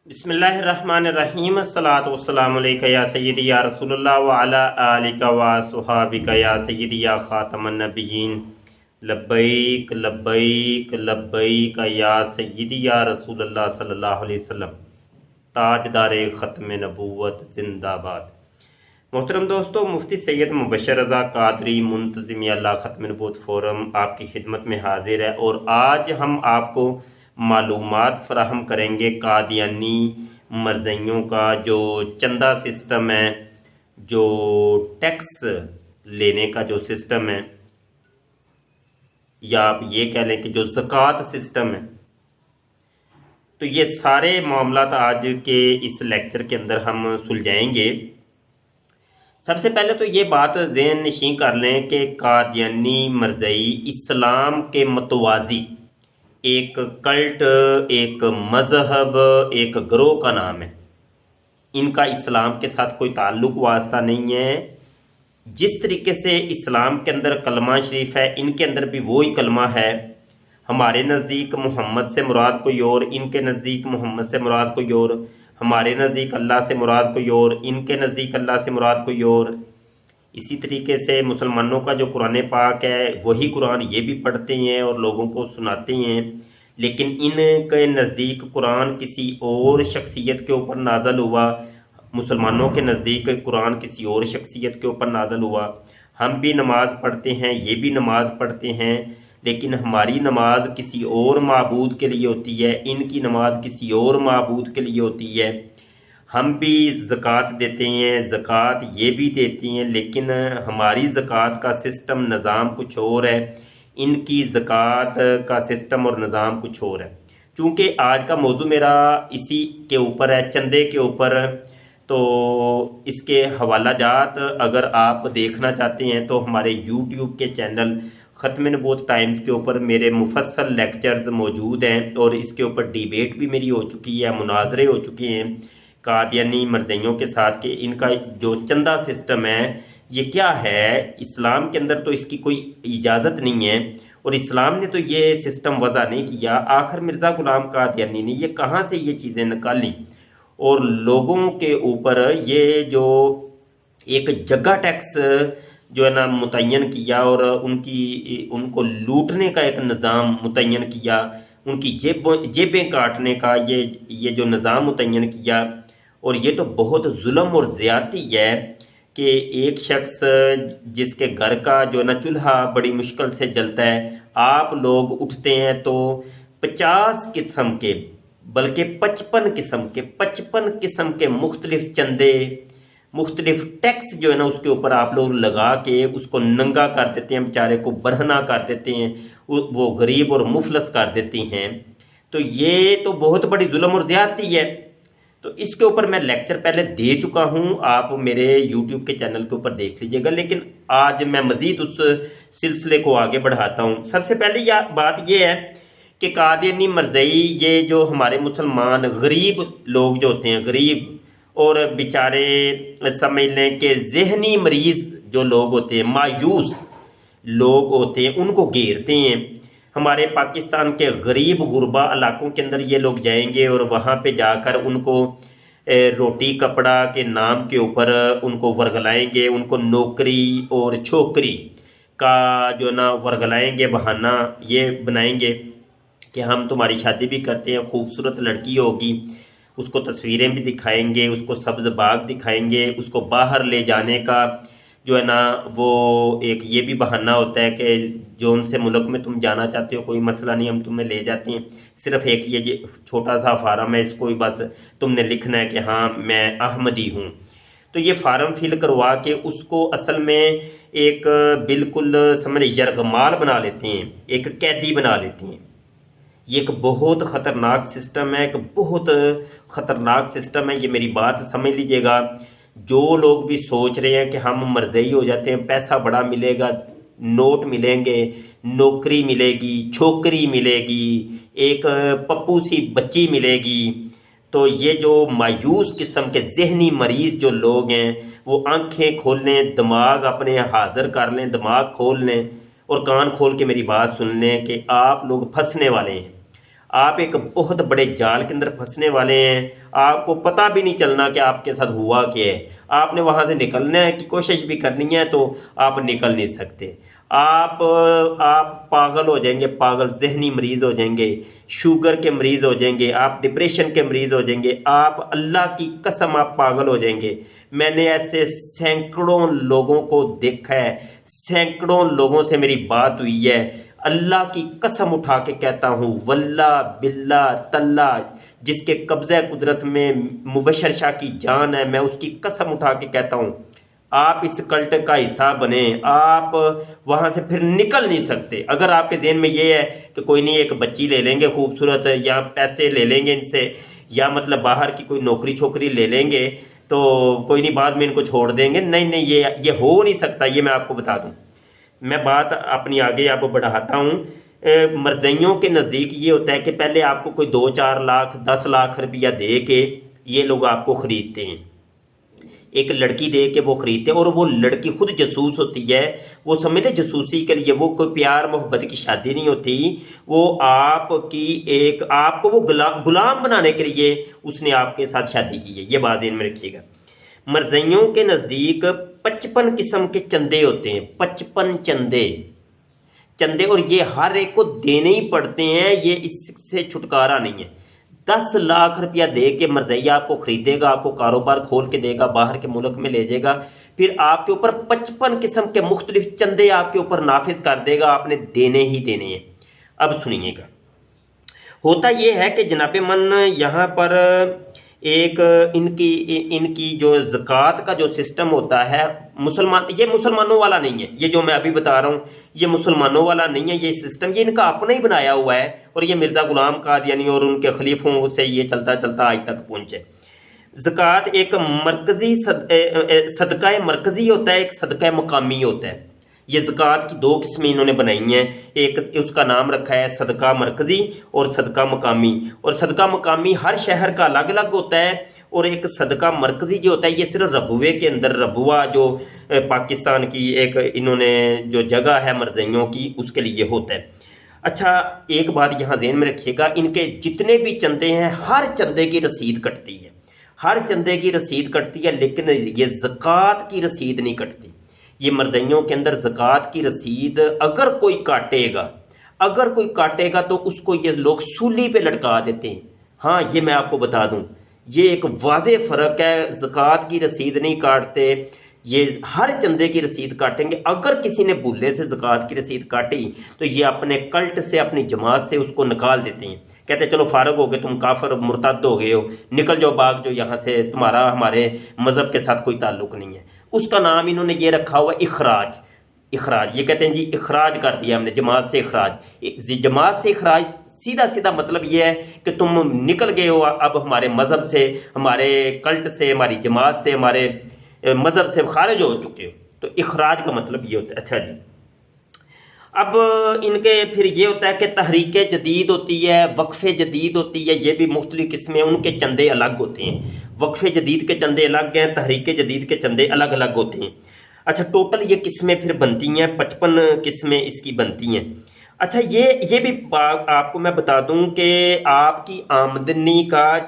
بسم اللہ الرحمن الرحیم الصلاۃ والسلام علیک یا سیدی یا رسول اللہ وعلی آلک و صحابک یا سیدی یا خاتم النبیین لبیک لبیک لبیک یا سیدی یا رسول اللہ صلی اللہ علیہ وسلم تاجدار ختم نبوت زندہ باد۔ محترم دوستو، مفتی سید مبشر رضا قادری منتظم اللہ ختم نبوت فورم آپ کی خدمت میں حاضر ہے، اور آج ہم آپ کو معلومات فراہم کریں گے قادیانی مرزائیوں کا جو چندہ سسٹم ہے، جو ٹیکس لینے کا جو سسٹم ہے، یا آپ یہ کہہ لیں کہ جو زکوٰۃ سسٹم ہے۔ تو یہ سارے معاملات آج کے اس لیکچر کے اندر ہم سلجھائیں گے۔ سب سے پہلے تو یہ بات ذہن نشین کر لیں کہ قادیانی مرزائی اسلام کے متوازی ایک کلٹ، ایک مذہب، ایک گروہ کا نام ہے۔ ان کا اسلام کے ساتھ کوئی تعلق واسطہ نہیں ہے۔ جس طریقے سے اسلام کے اندر کلمہ شریف ہے، ان کے اندر بھی وہی کلمہ ہے۔ ہمارے نزدیک محمد سے مراد کوئی اور، ان کے نزدیک محمد سے مراد کوئی اور۔ ہمارے نزدیک اللہ سے مراد کوئی اور، ان کے نزدیک اللہ سے مراد کوئی اور۔ اسی طریقے سے مسلمانوں کا جو قرآن پاک ہے، وہی قرآن یہ بھی پڑھتے ہیں اور لوگوں کو سناتے ہیں، لیکن ان کے نزدیک قرآن کسی اور شخصیت کے اوپر نازل ہوا، مسلمانوں کے نزدیک قرآن کسی اور شخصیت کے اوپر نازل ہوا۔ ہم بھی نماز پڑھتے ہیں، یہ بھی نماز پڑھتے ہیں، لیکن ہماری نماز کسی اور معبود کے لیے ہوتی ہے، ان کی نماز کسی اور معبود کے لیے ہوتی ہے۔ ہم بھی زکوٰۃ دیتے ہیں، زکوٰۃ یہ بھی دیتے ہیں، لیکن ہماری زکوٰۃ کا سسٹم نظام کچھ اور ہے، ان کی زکوٰۃ کا سسٹم اور نظام کچھ اور ہے۔ چونکہ آج کا موضوع میرا اسی کے اوپر ہے، چندے کے اوپر، تو اس کے حوالہ جات اگر آپ دیکھنا چاہتے ہیں تو ہمارے یوٹیوب کے چینل ختم نبوت ٹائمز کے اوپر میرے مفصل لیکچرز موجود ہیں، اور اس کے اوپر ڈیبیٹ بھی میری ہو چکی ہے، مناظرے ہو چکے ہیں قادیانی مرزائیوں کے ساتھ کہ ان کا جو چندہ سسٹم ہے یہ کیا ہے۔ اسلام کے اندر تو اس کی کوئی اجازت نہیں ہے، اور اسلام نے تو یہ سسٹم وضع نہیں کیا۔ آخر مرزا غلام قادیانی نے یہ کہاں سے یہ چیزیں نکالیں اور لوگوں کے اوپر یہ جو ایک جگہ ٹیکس جو ہے نا متعین کیا، اور ان کو لوٹنے کا ایک نظام متعین کیا، ان کی جیبیں کاٹنے کا یہ جو نظام متعین کیا۔ اور یہ تو بہت ظلم اور زیادتی ہے کہ ایک شخص جس کے گھر کا جو ہے نا چولہا بڑی مشکل سے جلتا ہے، آپ لوگ اٹھتے ہیں تو 50 قسم کے بلکہ 55 قسم کے مختلف چندے، مختلف ٹیکس جو ہے نا اس کے اوپر آپ لوگ لگا کے اس کو ننگا کر دیتے ہیں، بیچارے کو برہنہ کر دیتے ہیں، وہ غریب اور مفلس کر دیتے ہیں۔ تو یہ تو بہت بڑی ظلم اور زیادتی ہے۔ تو اس کے اوپر میں لیکچر پہلے دے چکا ہوں، آپ میرے یوٹیوب کے چینل کے اوپر دیکھ لیجئے گا، لیکن آج میں مزید اس سلسلے کو آگے بڑھاتا ہوں۔ سب سے پہلے بات یہ ہے کہ قادیانی مرزائی یہ جو ہمارے مسلمان غریب لوگ جو ہوتے ہیں، غریب اور بیچارے سمجھ لیں کہ ذہنی مریض جو لوگ ہوتے ہیں، مایوس لوگ ہوتے ہیں، ان کو گھیرتے ہیں۔ ہمارے پاکستان کے غریب غربا علاقوں کے اندر یہ لوگ جائیں گے اور وہاں پہ جا کر ان کو روٹی کپڑا کے نام کے اوپر ان کو ورگلائیں گے، ان کو نوکری اور چھوکری کا جو نا ورگلائیں گے، بہانہ یہ بنائیں گے کہ ہم تمہاری شادی بھی کرتے ہیں، خوبصورت لڑکی ہوگی، اس کو تصویریں بھی دکھائیں گے، اس کو سبز باغ دکھائیں گے، اس کو باہر لے جانے کا جو ہے نا وہ ایک یہ بھی بہانہ ہوتا ہے کہ جو ان سے ملک میں تم جانا چاہتے ہو کوئی مسئلہ نہیں، ہم تمہیں لے جاتے ہیں، صرف ایک یہ چھوٹا سا فارم ہے، اس کو ہی بس تم نے لکھنا ہے کہ ہاں میں احمدی ہوں۔ تو یہ فارم فل کروا کے اس کو اصل میں ایک بالکل سمجھ یرغمال بنا لیتے ہیں، ایک قیدی بنا لیتے ہیں۔ یہ ایک بہت خطرناک سسٹم ہے، ایک بہت خطرناک سسٹم ہے، یہ میری بات سمجھ لیجئے گا۔ جو لوگ بھی سوچ رہے ہیں کہ ہم مرزائی ہو جاتے ہیں، پیسہ بڑا ملے گا، نوٹ ملیں گے، نوکری ملے گی، چھوکری ملے گی، ایک پپو سی بچی ملے گی، تو یہ جو مایوس قسم کے ذہنی مریض جو لوگ ہیں وہ آنکھیں کھول لیں، دماغ اپنے حاضر کر لیں، دماغ کھول لیں اور کان کھول کے میری بات سن لیں کہ آپ لوگ پھنسنے والے ہیں۔ آپ ایک بہت بڑے جال کے اندر پھنسنے والے ہیں، آپ کو پتہ بھی نہیں چلنا کہ آپ کے ساتھ ہوا کیا ہے۔ آپ نے وہاں سے نکلنے کی کوشش بھی کرنی ہے تو آپ نکل نہیں سکتے۔ آپ پاگل ہو جائیں گے، پاگل ذہنی مریض ہو جائیں گے، شوگر کے مریض ہو جائیں گے، آپ ڈپریشن کے مریض ہو جائیں گے، آپ اللہ کی قسم آپ پاگل ہو جائیں گے۔ میں نے ایسے سینکڑوں لوگوں کو دیکھا ہے، سینکڑوں لوگوں سے میری بات ہوئی ہے، اللہ کی قسم اٹھا کے کہتا ہوں، واللہ باللہ تاللہ جس کے قبضہ قدرت میں مبشر شاہ کی جان ہے، میں اس کی قسم اٹھا کے کہتا ہوں آپ اس کلٹ کا حصہ بنیں، آپ وہاں سے پھر نکل نہیں سکتے۔ اگر آپ کے ذہن میں یہ ہے کہ کوئی نہیں ایک بچی لے لیں گے خوبصورت، یا پیسے لے لیں گے ان سے، یا مطلب باہر کی کوئی نوکری چھوکری لے لیں گے تو کوئی نہیں بعد میں ان کو چھوڑ دیں گے، نہیں نہیں، یہ ہو نہیں سکتا، یہ میں آپ کو بتا دوں۔ میں بات اپنی آگے آپ کو بڑھاتا ہوں۔ مرزائیوں کے نزدیک یہ ہوتا ہے کہ پہلے آپ کو کوئی 2-4 لاکھ 10 لاکھ روپیہ دے کے یہ لوگ آپ کو خریدتے ہیں، ایک لڑکی دے کے وہ خریدتے ہیں، اور وہ لڑکی خود جاسوس ہوتی ہے، وہ سمجھتے جاسوسی کے لیے، وہ کوئی پیار محبت کی شادی نہیں ہوتی، وہ آپ کو وہ غلام بنانے کے لیے اس نے آپ کے ساتھ شادی کی ہے، یہ بات ذہن میں رکھیے گا۔ مرزائیوں کے نزدیک 55 قسم کے چندے ہوتے ہیں، 55 چندے، اور یہ ہر ایک کو دینے ہی پڑتے ہیں، یہ اس سے چھٹکارا نہیں ہے۔ 10 لاکھ روپیہ دے کے مرزائی آپ کو خریدے گا، آپ کو کاروبار کھول کے دے گا، باہر کے ملک میں لے جائے گا، پھر آپ کے اوپر 55 قسم کے مختلف چندے آپ کے اوپر نافذ کر دے گا، آپ نے دینے ہی دینے ہیں۔ اب سنیے گا، ہوتا یہ ہے کہ جناب من یہاں پر ایک ان کی جو زکوٰۃ کا جو سسٹم ہوتا ہے، یہ مسلمانوں والا نہیں ہے، یہ جو میں ابھی بتا رہا ہوں یہ مسلمانوں والا نہیں ہے، یہ سسٹم یہ ان کا اپنا ہی بنایا ہوا ہے، اور یہ مرزا غلام قادیانی اور ان کے خلیفوں سے یہ چلتا چلتا آج تک پہنچے۔ زکوٰۃ ایک مرکزی صدقہ مرکزی ہوتا ہے، ایک صدقہ مقامی ہوتا ہے۔ یہ زکوٰۃ کی 2 قسمیں انہوں نے بنائی ہیں، ایک اس کا نام رکھا ہے صدقہ مرکزی اور صدقہ مقامی، اور صدقہ مقامی ہر شہر کا الگ الگ ہوتا ہے، اور ایک صدقہ مرکزی جو ہوتا ہے یہ صرف ربوے کے اندر، ربوہ جو پاکستان کی ایک انہوں نے جو جگہ ہے مرزائیوں کی، اس کے لیے ہوتا ہے۔ اچھا ایک بات یہاں ذہن میں رکھیے گا، ان کے جتنے بھی چندے ہیں ہر چندے کی رسید کٹتی ہے، ہر چندے کی رسید کٹتی ہے، لیکن یہ زکوٰۃ کی رسید نہیں کٹتی۔ یہ مرزائیوں کے اندر زکوٰۃ کی رسید اگر کوئی کاٹے گا تو اس کو یہ لوگ سولی پہ لٹکا دیتے ہیں۔ ہاں یہ میں آپ کو بتا دوں، یہ ایک واضح فرق ہے، زکوٰۃ کی رسید نہیں کاٹتے، یہ ہر چندے کی رسید کاٹیں گے۔ اگر کسی نے بھولے سے زکوٰۃ کی رسید کاٹی تو یہ اپنے کلٹ سے، اپنی جماعت سے اس کو نکال دیتے ہیں، کہتے ہیں چلو فارغ ہو گئے، تم کافر مرتد ہو گئے ہو، نکل جاؤ باغ جو یہاں سے، تمہارا ہمارے مذہب کے ساتھ کوئی تعلق نہیں ہے۔ اس کا نام انہوں نے یہ رکھا ہوا اخراج، یہ کہتے ہیں جی اخراج کر دیا ہم نے، جماعت سے اخراج۔ جماعت سے اخراج سیدھا مطلب یہ ہے کہ تم نکل گئے ہو اب ہمارے مذہب سے، ہمارے کلٹ سے، ہماری جماعت سے، ہمارے مذہب سے خارج ہو چکے ہو، تو اخراج کا مطلب یہ ہوتا ہے۔ اچھا جی، اب ان کے پھر یہ ہوتا ہے کہ تحریک جدید ہوتی ہے، وقف جدید ہوتی ہے، یہ بھی مختلف قسمیں، ان کے چندے الگ ہوتے ہیں، وقف جدید کے چندے الگ ہیں، تحریک جدید کے چندے الگ الگ ہوتے ہیں۔ اچھا ٹوٹل یہ قسمیں پھر بنتی ہیں، 55 قسمیں اس کی بنتی ہیں۔ اچھا یہ بھی آپ کو میں بتا دوں کہ آپ کی آمدنی کا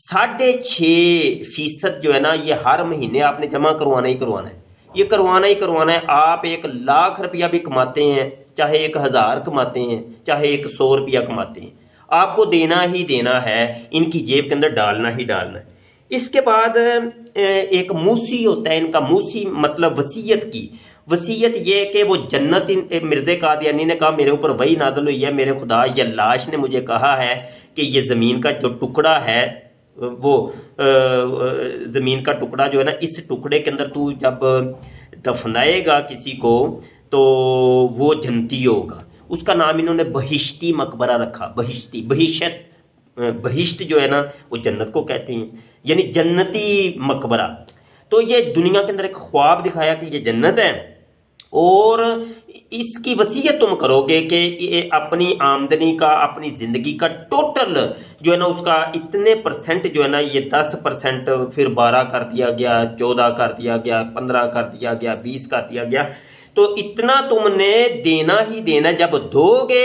6.5% جو ہے نا، یہ ہر مہینے آپ نے جمع کروانا ہی کروانا ہے، یہ کروانا ہی کروانا ہے۔ آپ 1 لاکھ روپیہ بھی کماتے ہیں، چاہے 1000 کماتے ہیں، چاہے 100 روپیہ کماتے ہیں، آپ کو دینا ہی دینا ہے، ان کی جیب کے اندر ڈالنا ہی ڈالنا ہے۔ اس کے بعد ایک موسی ہوتا ہے ان کا، موسی مطلب وصیت یہ کہ وہ جنت، مرزا قادیانی نے کہا میرے اوپر وحی نازل ہوئی ہے، میرے خدا یہ لاش نے مجھے کہا ہے کہ یہ زمین کا جو ٹکڑا ہے، وہ زمین کا ٹکڑا جو ہے نا، اس ٹکڑے کے اندر تو جب دفنائے گا کسی کو تو وہ جنتی ہوگا۔ اس کا نام انہوں نے بہشتی مقبرہ رکھا، بہشت جو ہے نا وہ جنت کو کہتے ہیں، یعنی جنتی مقبرہ۔ تو یہ دنیا کے اندر ایک خواب دکھایا کہ یہ جنت ہے، اور اس کی وصیت تم کرو گے کہ یہ اپنی آمدنی کا، اپنی زندگی کا ٹوٹل جو ہے نا، اس کا اتنے % جو ہے نا، یہ 10%، پھر 12 کر دیا گیا، 14 کر دیا گیا، 15 کر دیا گیا، 20 کر دیا گیا، تو اتنا تم نے دینا ہی دینا۔ جب دو گے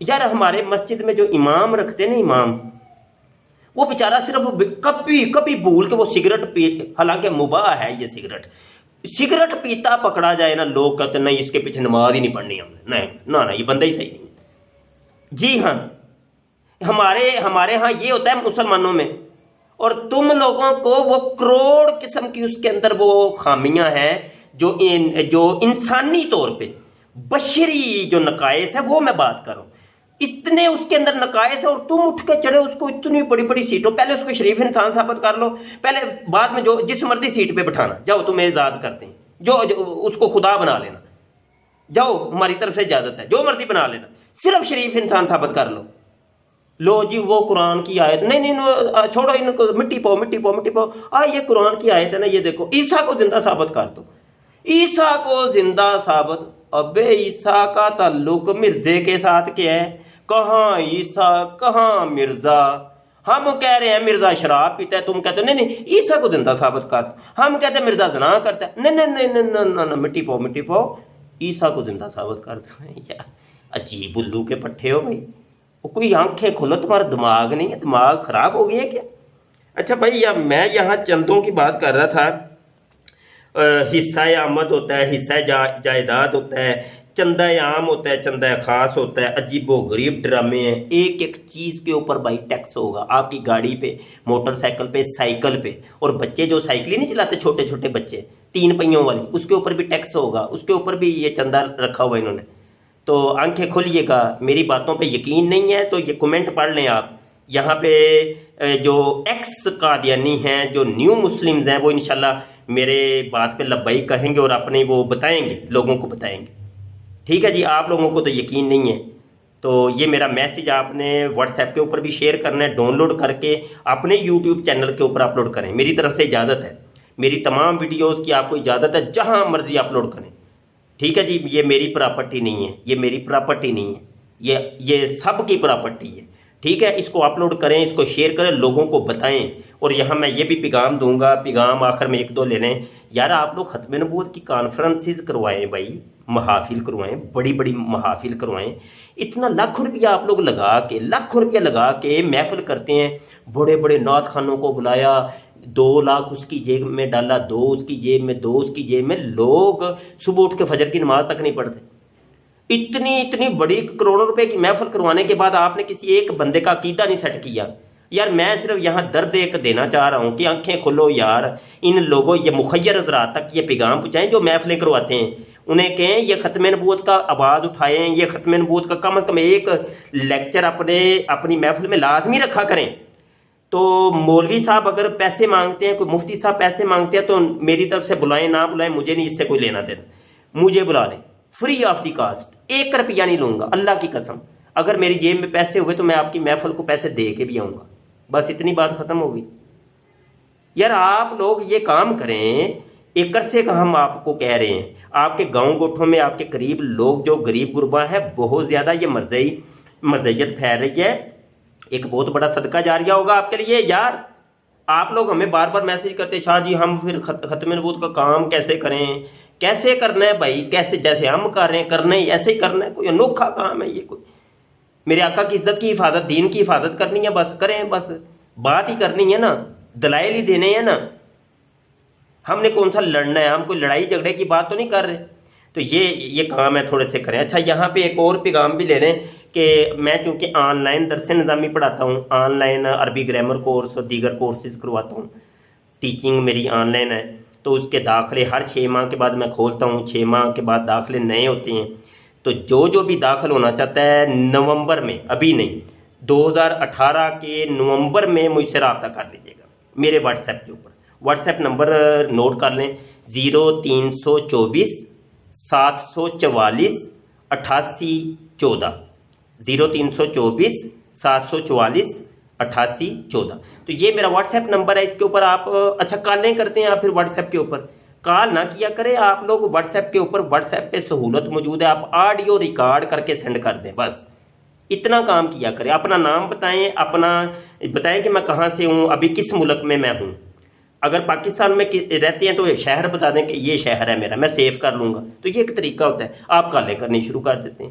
یار ہمارے مسجد میں جو امام رکھتے ہیں نا امام، وہ بیچارہ صرف کبھی کبھی بھول کے وہ سگریٹ پی، حالانکہ مباح ہے یہ سگریٹ پیتا پکڑا جائے نا، لوگ کہتے ہیں نہیں اس کے پیچھے نماز ہی نہیں پڑھنی ہم نے، نہیں یہ بندہ ہی صحیح نہیں ہے۔ جی ہاں، ہمارے ہاں یہ ہوتا ہے مسلمانوں میں، اور تم لوگوں کو وہ کروڑ قسم کی اس کے اندر وہ خامیاں ہیں جو انسانی طور پہ بشری جو نقائص ہے وہ میں بات کروں، اتنے اس کے اندر نقائص ہے، اور تم اٹھ کے چڑھے اس کو اتنی بڑی بڑی سیٹوں، پہلے اس کو شریف انسان ثابت کر لو، پہلے بعد میں جو جس مرضی سیٹ پہ بٹھانا، جاؤ تمہیں اعزاز کرتے ہیں، جو اس کو خدا بنا لینا، جاؤ ہماری طرف سے اجازت ہے، جو مرضی بنا لینا، صرف شریف انسان ثابت کر لو جی وہ قرآن کی آیت نہیں چھوڑو ان کو، مٹی پاؤ، یہ قرآن کی آیت ہے نا، یہ دیکھو عیسیٰ کو زندہ ثابت کر دو، عیسیٰ کو زندہ ثابت، ابے عیسیٰ کا تعلق مرزے کے ساتھ کیا ہے؟ کہاں عیسیٰ کہاں مرزا؟ ہم کہہ رہے ہیں مرزا شراب پیتا ہے، تم کہتے نہیں عیسیٰ کو زندہ ثابت کر دو، ہم کہتے ہیں مرزا زنا کرتا ہے، نہیں مٹی پاؤ عیسیٰ کو زندہ ثابت کر دو۔ یار عجیب الو کے پٹھے ہو بھائی، کوئی آنکھیں کھولو، تمہارا دماغ نہیں ہے، دماغ خراب ہو گیا کیا؟ اچھا بھائی میں یہاں چندوں کی بات کر رہا تھا، حصہ آمد ہوتا ہے، حصہ جائیداد ہوتا ہے، چندہ عام ہوتا ہے، چندہ خاص ہوتا ہے، عجیب و غریب ڈرامے ہیں، ایک چیز کے اوپر بھائی ٹیکس ہوگا، آپ کی گاڑی پہ، موٹر سائیکل پہ، سائیکل پہ، اور بچے جو سائیکل ہی نہیں چلاتے چھوٹے چھوٹے بچے 3 پہیوں والی، اس کے اوپر بھی ٹیکس ہوگا، اس کے اوپر بھی یہ چندہ رکھا ہوا انہوں نے۔ تو آنکھیں کھولیے گا، میری باتوں پہ یقین نہیں ہے تو یہ کمنٹ پڑھ لیں آپ، یہاں پہ جو ایکس قادیانی ہیں، جو نیو مسلمز ہیں، وہ انشاءاللہ میرے بات پہ لبیک کہیں گے اور اپنے وہ بتائیں گے، لوگوں کو بتائیں گے، ٹھیک ہے جی؟ آپ لوگوں کو تو یقین نہیں ہے، تو یہ میرا میسیج آپ نے واٹس ایپ کے اوپر بھی شیئر کرنا ہے، ڈاؤن لوڈ کر کے اپنے یوٹیوب چینل کے اوپر اپلوڈ کریں، میری طرف سے اجازت ہے، میری تمام ویڈیوز کی آپ کو اجازت ہے، جہاں مرضی اپلوڈ کریں، ٹھیک ہے جی؟ یہ میری پراپرٹی نہیں ہے، یہ میری پراپرٹی نہیں ہے، یہ سب کی پراپرٹی ہے، ٹھیک ہے؟ اس کو اپلوڈ کریں، اس کو شیئر کریں، لوگوں کو بتائیں، اور یہاں میں یہ بھی پیغام دوں گا، پیغام آخر میں 1-2 لے لیں، یار آپ لوگ ختم نبوت کی کانفرنسز کروائیں بھائی، محافل کروائیں، بڑی بڑی محافل کروائیں، اتنا لاکھ روپیہ آپ لوگ لگا کے محفل کرتے ہیں، بڑے بڑے نعت خانوں کو بلایا، 2 لاکھ اس کی جیب میں ڈالا، 2 اس کی جیب میں، 2 اس کی جیب میں، لوگ صبح اٹھ کے فجر کی نماز تک نہیں پڑھتے، اتنی بڑی کروڑوں روپے کی محفل کروانے کے بعد آپ نے کسی ایک بندے کا عقیدہ نہیں سیٹ کیا۔ یار میں صرف یہاں درد ایک دینا چاہ رہا ہوں کہ آنکھیں کھولو یار، ان لوگوں یہ مخیر حضرات تک یہ پیغام پہنچائیں جو محفلیں کرواتے ہیں، انہیں کہیں یہ ختم نبوت کا آواز اٹھائیں، یہ ختم نبوت کا کم از کم ایک لیکچر اپنی محفل میں لازمی رکھا کریں۔ تو مولوی صاحب اگر پیسے مانگتے ہیں، کوئی مفتی صاحب پیسے مانگتے ہیں، تو میری طرف سے بلائیں، نہ بلائیں، مجھے نہیں اس سے کوئی لینا دینا، مجھے بلا لیں، فری آف دی کاسٹ، 1 روپیہ نہیں لوں گا، اللہ کی قسم، اگر میری جیب میں پیسے ہوئے تو میں آپ کی محفل کو پیسے دے کے بھی آؤں گا، بس اتنی بات ختم ہوگی۔ یار آپ لوگ یہ کام کریں، ایک عرصے کا ہم آپ کو کہہ رہے ہیں، آپ کے گاؤں گوٹھوں میں آپ کے قریب لوگ جو غریب غربا ہے، بہت زیادہ یہ مرضیت پھیل رہی ہے، ایک بہت بڑا صدقہ جاریہ ہوگا آپ کے لیے۔ یار آپ لوگ ہمیں بار بار میسج کرتے، شاہ جی ہم پھر ختم نبوت کا کام کیسے کریں، کیسے کرنا ہے بھائی، کیسے جیسے ہم کر رہے ہیں کرنا ہے، ایسے ہی کرنا ہے، کوئی انوکھا کام ہے یہ؟ کوئی میرے آقا کی عزت کی حفاظت، دین کی حفاظت کرنی ہے، بس کریں، بس بات ہی کرنی ہے نا، دلائل ہی دینے ہیں نا، ہم نے کون سا لڑنا ہے، ہم کوئی لڑائی جھگڑے کی بات تو نہیں کر رہے، تو یہ کام ہے تھوڑے سے کریں۔ اچھا یہاں پہ ایک اور پیغام بھی لے رہے ہیں کہ میں چونکہ آن لائن درس نظامی پڑھاتا ہوں، آن لائن عربی گرامر کورس اور دیگر کورسز کرواتا ہوں، ٹیچنگ میری آن لائن ہے، تو اس کے داخلے ہر 6 ماہ کے بعد میں کھولتا ہوں، 6 ماہ کے بعد داخلے نئے ہوتے ہیں، تو جو بھی داخل ہونا چاہتا ہے نومبر میں، ابھی نہیں، 2018 کے نومبر میں مجھ سے رابطہ کر لیجیے گا میرے واٹس ایپ کے اوپر، واٹس ایپ نمبر نوٹ کر لیں، 0324 744 8814، 0324 744 8814، تو یہ میرا واٹس ایپ نمبر ہے، اس کے اوپر آپ اچھا کالیں کرتے ہیں آپ، پھر واٹس ایپ کے اوپر کال نہ کیا کریں آپ لوگ، واٹس ایپ کے اوپر، واٹس ایپ پہ سہولت موجود ہے، آپ آڈیو ریکارڈ کر کے سینڈ کر دیں، بس اتنا کام کیا کریں، اپنا نام بتائیں کہ میں کہاں سے ہوں، ابھی کس ملک میں ہوں، اگر پاکستان میں رہتے ہیں تو شہر بتا دیں کہ یہ شہر ہے میرا، میں سیو کر لوں گا، تو یہ ایک طریقہ ہوتا ہے، آپ کالیں کرنی شروع کر دیتے ہیں،